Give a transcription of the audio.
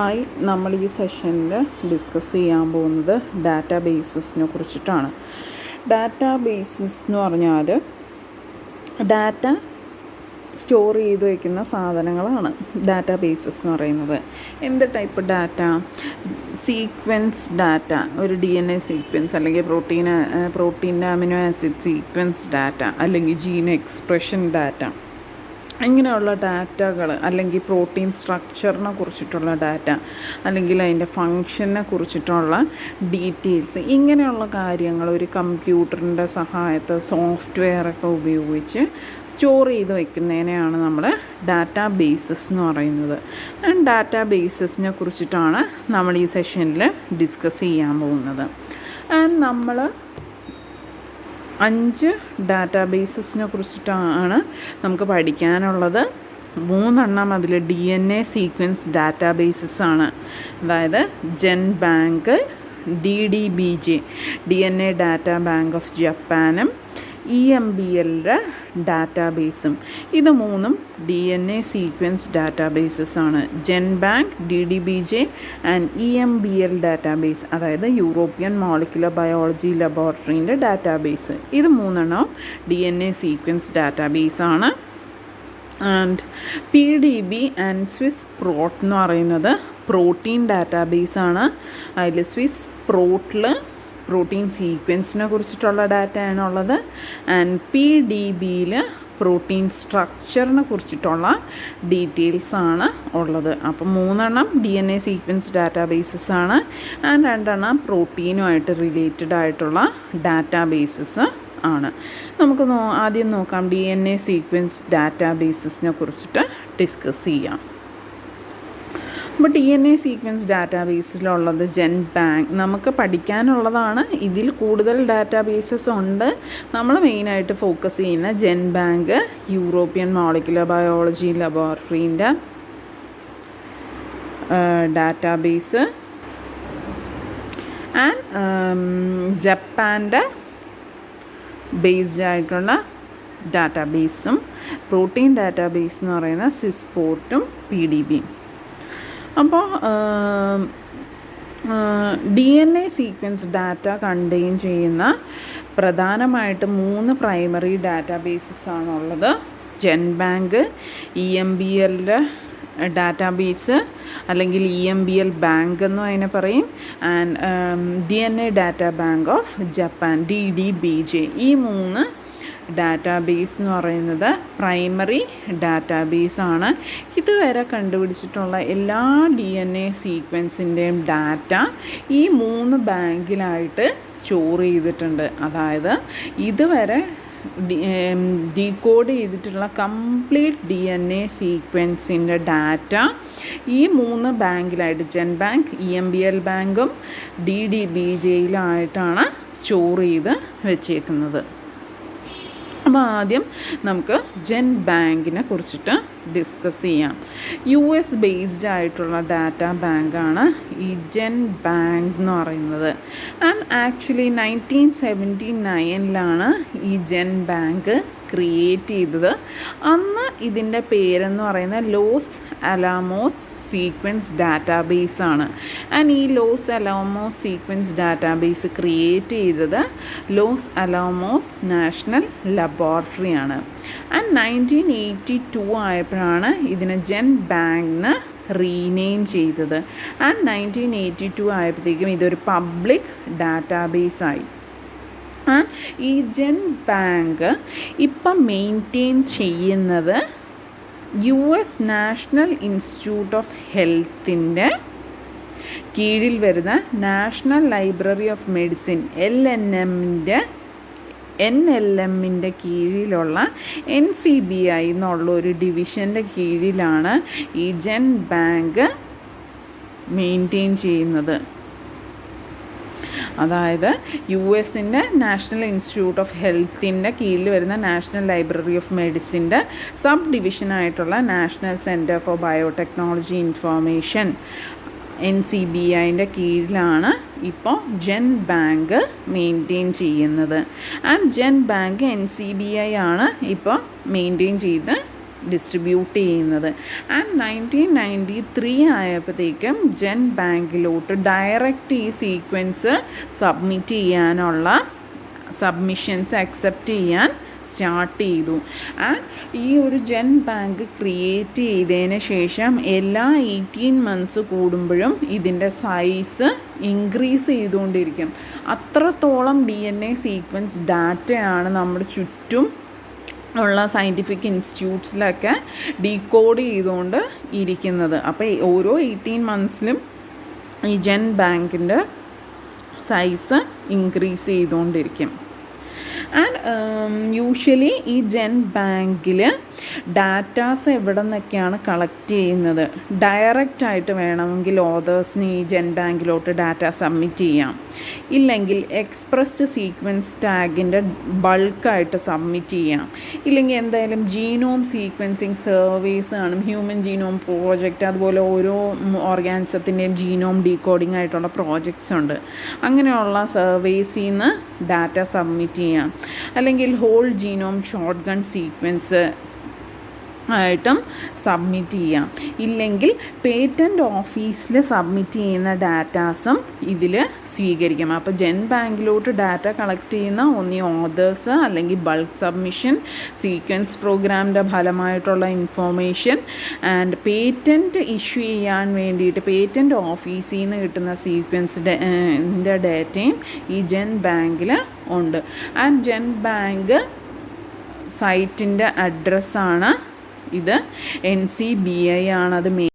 Hi, നമ്മൾ ഈ സെഷനിൽ ഡിസ്കസ് ചെയ്യാൻ പോകുന്നത് ഡാറ്റാബേസസിനെ കുറിച്ചിട്ടാണ്. ഡാറ്റാബേസസ് എന്ന് പറഞ്ഞാൽ ഡാറ്റ സ്റ്റോർ ചെയ്ത് വയ്ക്കുന്ന സാധനങ്ങളാണ് ഡാറ്റാബേസസ് എന്ന് പറയുന്നത്. എന്ത് ടൈപ്പ് ഡാറ്റ? സീക്വൻസ് ഡാറ്റ, ഒരു DNA സീക്വൻസ് അല്ലെങ്കിൽ പ്രോട്ടീൻ്റെ അമിനോ ആസിഡ് സീക്വൻസ് ഡാറ്റ, അല്ലെങ്കിൽ ജീൻ എക്സ്പ്രഷൻ ഡാറ്റ, ഇങ്ങനെയുള്ള ഡാറ്റകൾ, അല്ലെങ്കിൽ പ്രോട്ടീൻ സ്ട്രക്ചറിനെ കുറിച്ചിട്ടുള്ള ഡാറ്റ, അല്ലെങ്കിൽ അതിൻ്റെ ഫങ്ഷനെ കുറിച്ചിട്ടുള്ള ഡീറ്റെയിൽസ്, ഇങ്ങനെയുള്ള കാര്യങ്ങൾ ഒരു കമ്പ്യൂട്ടറിൻ്റെ സഹായത്തെ സോഫ്റ്റ്വെയറൊക്കെ ഉപയോഗിച്ച് സ്റ്റോർ ചെയ്ത് വയ്ക്കുന്നതിനെയാണ് നമ്മൾ ഡാറ്റാബേസസ് എന്ന് പറയുന്നത്. ഡാറ്റാബേസസിനെ കുറിച്ചിട്ടാണ് നമ്മൾ ഈ സെഷനിൽ ഡിസ്കസ് ചെയ്യാൻ പോകുന്നത്. നമ്മൾ 5 ഡാറ്റാബേസസിനെ കുറിച്ചിട്ടാണ് നമുക്ക് പഠിക്കാനുള്ളത്. 3 അതിൽ DNA സീക്വൻസ് ഡാറ്റാബേസസ് ആണ്. അതായത് ജെൻബാങ്ക്, DDBJ DNA data bank of ജപ്പാനും EMBLയുടെ ഡാറ്റാബേസും. ഇത് 3 DNA സീക്വൻസ് ഡാറ്റാബേസസ് ആണ്. ജെൻബാങ്ക്, DDBJ ആൻഡ് EMBL ഡാറ്റാബേസ്, അതായത് യൂറോപ്യൻ മോളിക്കുലർ ബയോളജി ലബോറട്ടറിൻ്റെ ഡാറ്റാബേസ്. ഇത് 3 DNA സീക്വൻസ് ഡാറ്റാബേസ് ആണ്. ആൻഡ് PDB ആൻഡ് സ്വിസ് പ്രോട്ട് എന്ന് പറയുന്നത് പ്രോട്ടീൻ ഡാറ്റാബേസ് ആണ്. അതിൽ സ്വിസ് പ്രോട്ടിൽ പ്രോട്ടീൻ സീക്വൻസിനെ കുറിച്ചിട്ടുള്ള ഡാറ്റയാണുള്ളത്. ആൻഡ് PDBയിൽ പ്രോട്ടീൻ സ്ട്രക്ചറിനെ കുറിച്ചിട്ടുള്ള ഡീറ്റെയിൽസ് ആണ് ഉള്ളത്. അപ്പം 3 DNA സീക്വൻസ് ഡാറ്റാബേസസ് ആണ്. ആൻഡ് 2 പ്രോട്ടീനുമായിട്ട് റിലേറ്റഡ് ആയിട്ടുള്ള ഡാറ്റാബേസസ് ആണ്. നമുക്ക് ആദ്യം നോക്കാം DNA സീക്വൻസ് ഡാറ്റാബേസസിനെ കുറിച്ചിട്ട് ഡിസ്കസ് ചെയ്യാം. അപ്പോൾ DNA സീക്വൻസ് ഡാറ്റാബേസിലുള്ളത് ജെൻബാങ്ക് നമുക്ക് പഠിക്കാനുള്ളതാണ്. ഇതിൽ കൂടുതൽ ഡാറ്റാബേസസ് ഉണ്ട്. നമ്മൾ മെയിനായിട്ട് ഫോക്കസ് ചെയ്യുന്ന ജെൻബാങ്ക്, യൂറോപ്യൻ മോളിക്കുലർ ബയോളജി ലബോറട്ടറിൻ്റെ ഡാറ്റാബേസ്, ആൻഡ് ജപ്പാൻ്റെ ബേസ്ഡ് ആയിട്ടുള്ള ഡാറ്റാബേസും, പ്രോട്ടീൻ ഡാറ്റാബേസ് എന്ന് പറയുന്ന സ്വിസ് പ്രോട്ടും PDBയും. അപ്പോൾ DNA സീക്വൻസ് ഡാറ്റ കണ്ടെയ്ൻ ചെയ്യുന്ന പ്രധാനമായിട്ട് 3 പ്രൈമറി ഡാറ്റാബേസസ് ആണുള്ളത്. ജെൻബാങ്ക്, EMBLയുടെ ഡാറ്റാബേസ്, അല്ലെങ്കിൽ EMBL ബാങ്ക് എന്നും അതിനെ പറയും. And DNA data bank of Japan, DDBJ. ഈ 3 ഡാറ്റാബേസ് എന്ന് പറയുന്നത് പ്രൈമറി ഡാറ്റാബേസ് ആണ്. ഇതുവരെ കണ്ടുപിടിച്ചിട്ടുള്ള എല്ലാ DNA സീക്വൻസിൻ്റെയും ഡാറ്റ ഈ 3 ബാങ്കിലായിട്ട് സ്റ്റോർ ചെയ്തിട്ടുണ്ട്. അതായത് ഇതുവരെ ഡീകോഡ് ചെയ്തിട്ടുള്ള കംപ്ലീറ്റ് DNA സീക്വൻസിൻ്റെ ഡാറ്റ ഈ 3 ബാങ്കിലായിട്ട്, ജെൻബാങ്ക്, EMBL ബാങ്കും DDBJയിലായിട്ടാണ് സ്റ്റോർ ചെയ്ത് വെച്ചേക്കുന്നത്. അപ്പോൾ ആദ്യം നമുക്ക് ജെൻബാങ്കിനെ കുറിച്ചിട്ട് ഡിസ്കസ് ചെയ്യാം. US ബേസ്ഡ് ആയിട്ടുള്ള ഡാറ്റാ ബാങ്കാണ് ഈ ജെൻബാങ്ക് എന്ന് പറയുന്നത്. ആൻഡ് ആക്ച്വലി 1979 ഈ ജെൻബാങ്ക് ക്രിയേറ്റ് ചെയ്തത്. അന്ന് ഇതിൻ്റെ പേരെന്ന് പറയുന്നത് ലോസ് അലാമോസ് സീക്വൻസ് ഡാറ്റാബേസ് ആണ്. ആൻഡ് ഈ Los Alamos sequence database create ചെയ്തത് ലോസ് അലാമോസ് നാഷണൽ ലബോറട്ടറി ആണ്. ആൻഡ് 1982 ആയപ്പോഴാണ് ഇതിനെ ജെൻബാങ്ക്ന്ന് റീനെയിം ചെയ്തത്. ആൻഡ് 1982 ആയപ്പോഴത്തേക്കും ഇതൊരു പബ്ലിക് ഡാറ്റാബേസായി. ഈ ജെൻബാങ്ക് ഇപ്പം മെയിൻറ്റെയിൻ ചെയ്യുന്നത് US നാഷണൽ ഇൻസ്റ്റിറ്റ്യൂട്ട് ഓഫ് ഹെൽത്തിൻ്റെ കീഴിൽ വരുന്ന നാഷണൽ ലൈബ്രറി ഓഫ് മെഡിസിൻ NLMൻ്റെ കീഴിലുള്ള NCBI എന്നുള്ള ഒരു ഡിവിഷൻ്റെ കീഴിലാണ് ഈ ജെൻബാങ്ക് മെയിൻറ്റെയിൻ ചെയ്യുന്നത്. അതായത് US-ൻ്റെ നാഷണൽ ഇൻസ്റ്റിറ്റ്യൂട്ട് ഓഫ് ഹെൽത്തിൻ്റെ കീഴിൽ വരുന്ന നാഷണൽ ലൈബ്രറി ഓഫ് മെഡിസിൻ്റെ സബ് ഡിവിഷനായിട്ടുള്ള national centre for biotechnology information NCBIൻ്റെ കീഴിലാണ് ഇപ്പോൾ ജെൻബാങ്ക് മെയിൻറ്റെയിൻ ചെയ്യുന്നത്. ആൻഡ് ജെൻബാങ്ക് NCBI ആണ് ഇപ്പോൾ മെയിൻറ്റെയിൻ ചെയ്ത് ഡിസ്ട്രിബ്യൂട്ട് ചെയ്യുന്നത്. ആൻഡ് 1993 ആയപ്പോഴത്തേക്കും ജൻ ബാങ്കിലോട്ട് ഡയറക്റ്റ് ഈ സീക്വൻസ് സബ്മിറ്റ് ചെയ്യാനുള്ള സബ്മിഷൻസ് അക്സെപ്റ്റ് ചെയ്യാൻ സ്റ്റാർട്ട് ചെയ്തു. ആൻഡ് ഈ ഒരു ജൻ ബാങ്ക് ക്രിയേറ്റ് ചെയ്തതിന് ശേഷം എല്ലാ 18 months കൂടുമ്പോഴും ഇതിൻ്റെ സൈസ് ഇൻക്രീസ് ചെയ്തുകൊണ്ടിരിക്കും. അത്രത്തോളം DNA സീക്വൻസ് ഡാറ്റയാണ് നമ്മുടെ ചുറ്റും ഉള്ള സയൻറ്റിഫിക് ഇൻസ്റ്റിറ്റ്യൂട്ട്സിലൊക്കെ ഡീകോഡ് ചെയ്തുകൊണ്ട് ഇരിക്കുന്നത്. അപ്പോൾ ഓരോ 18 monthsലും ഈ ജൻ ബാങ്കിൻ്റെ സൈസ് ഇൻക്രീസ് ചെയ്തുകൊണ്ടിരിക്കും. ആൻഡ് യൂഷ്വലി ഈ ജൻ ബാങ്കിൽ ഡാറ്റാസ് എവിടെ നിന്നൊക്കെയാണ് കളക്ട് ചെയ്യുന്നത്? ഡയറക്റ്റായിട്ട് വേണമെങ്കിൽ ഓതേഴ്സിന് ഈ ജൻ ബാങ്കിലോട്ട് ഡാറ്റ സബ്മിറ്റ് ചെയ്യാം. ഇല്ലെങ്കിൽ എക്സ്പ്രസ്ഡ് സീക്വൻസ് ടാഗിൻ്റെ ബൾക്കായിട്ട് സബ്മിറ്റ് ചെയ്യാം. ഇല്ലെങ്കിൽ എന്തായാലും ജീനോം സീക്വൻസിങ് സർവേസ് കാണും, ഹ്യൂമൻ ജീനോം പ്രോജക്റ്റ്, അതുപോലെ ഓരോ ഓർഗാനിസത്തിൻ്റെയും ജീനോം ഡീകോഡിംഗ് ആയിട്ടുള്ള പ്രോജക്ട്സ് ഉണ്ട്. അങ്ങനെയുള്ള സർവേസിൽ നിന്ന് ഡാറ്റ സബ്മിറ്റ് ചെയ്യാം. അല്ലെങ്കിൽ whole genome shotgun sequence ആയിട്ടും സബ്മിറ്റ് ചെയ്യാം. ഇല്ലെങ്കിൽ പേറ്റൻറ്റ് ഓഫീസിൽ സബ്മിറ്റ് ചെയ്യുന്ന ഡാറ്റാസും ഇതിൽ സ്വീകരിക്കാം. അപ്പോൾ ജൻ ബാങ്കിലോട്ട് ഡാറ്റ കളക്ട് ചെയ്യുന്ന ഒന്നീ ഓതേഴ്സ്, അല്ലെങ്കിൽ ബൾക്ക് സബ്മിഷൻ, സീക്വൻസ് പ്രോഗ്രാമിൻ്റെ ഫലമായിട്ടുള്ള ഇൻഫോർമേഷൻ, ആൻഡ് പേറ്റൻറ്റ് ഇഷ്യൂ ചെയ്യാൻ വേണ്ടിയിട്ട് പേറ്റൻറ്റ് ഓഫീസിൽ നിന്ന് കിട്ടുന്ന സീക്വൻസിൻ്റെ ഡാറ്റയും ഈ ജൻ ബാങ്കിൽ ഉണ്ട്. ആൻഡ് ജൻ ബാങ്ക് സൈറ്റിൻ്റെ അഡ്രസ്സാണ് ഇത്. NCBI ആണത്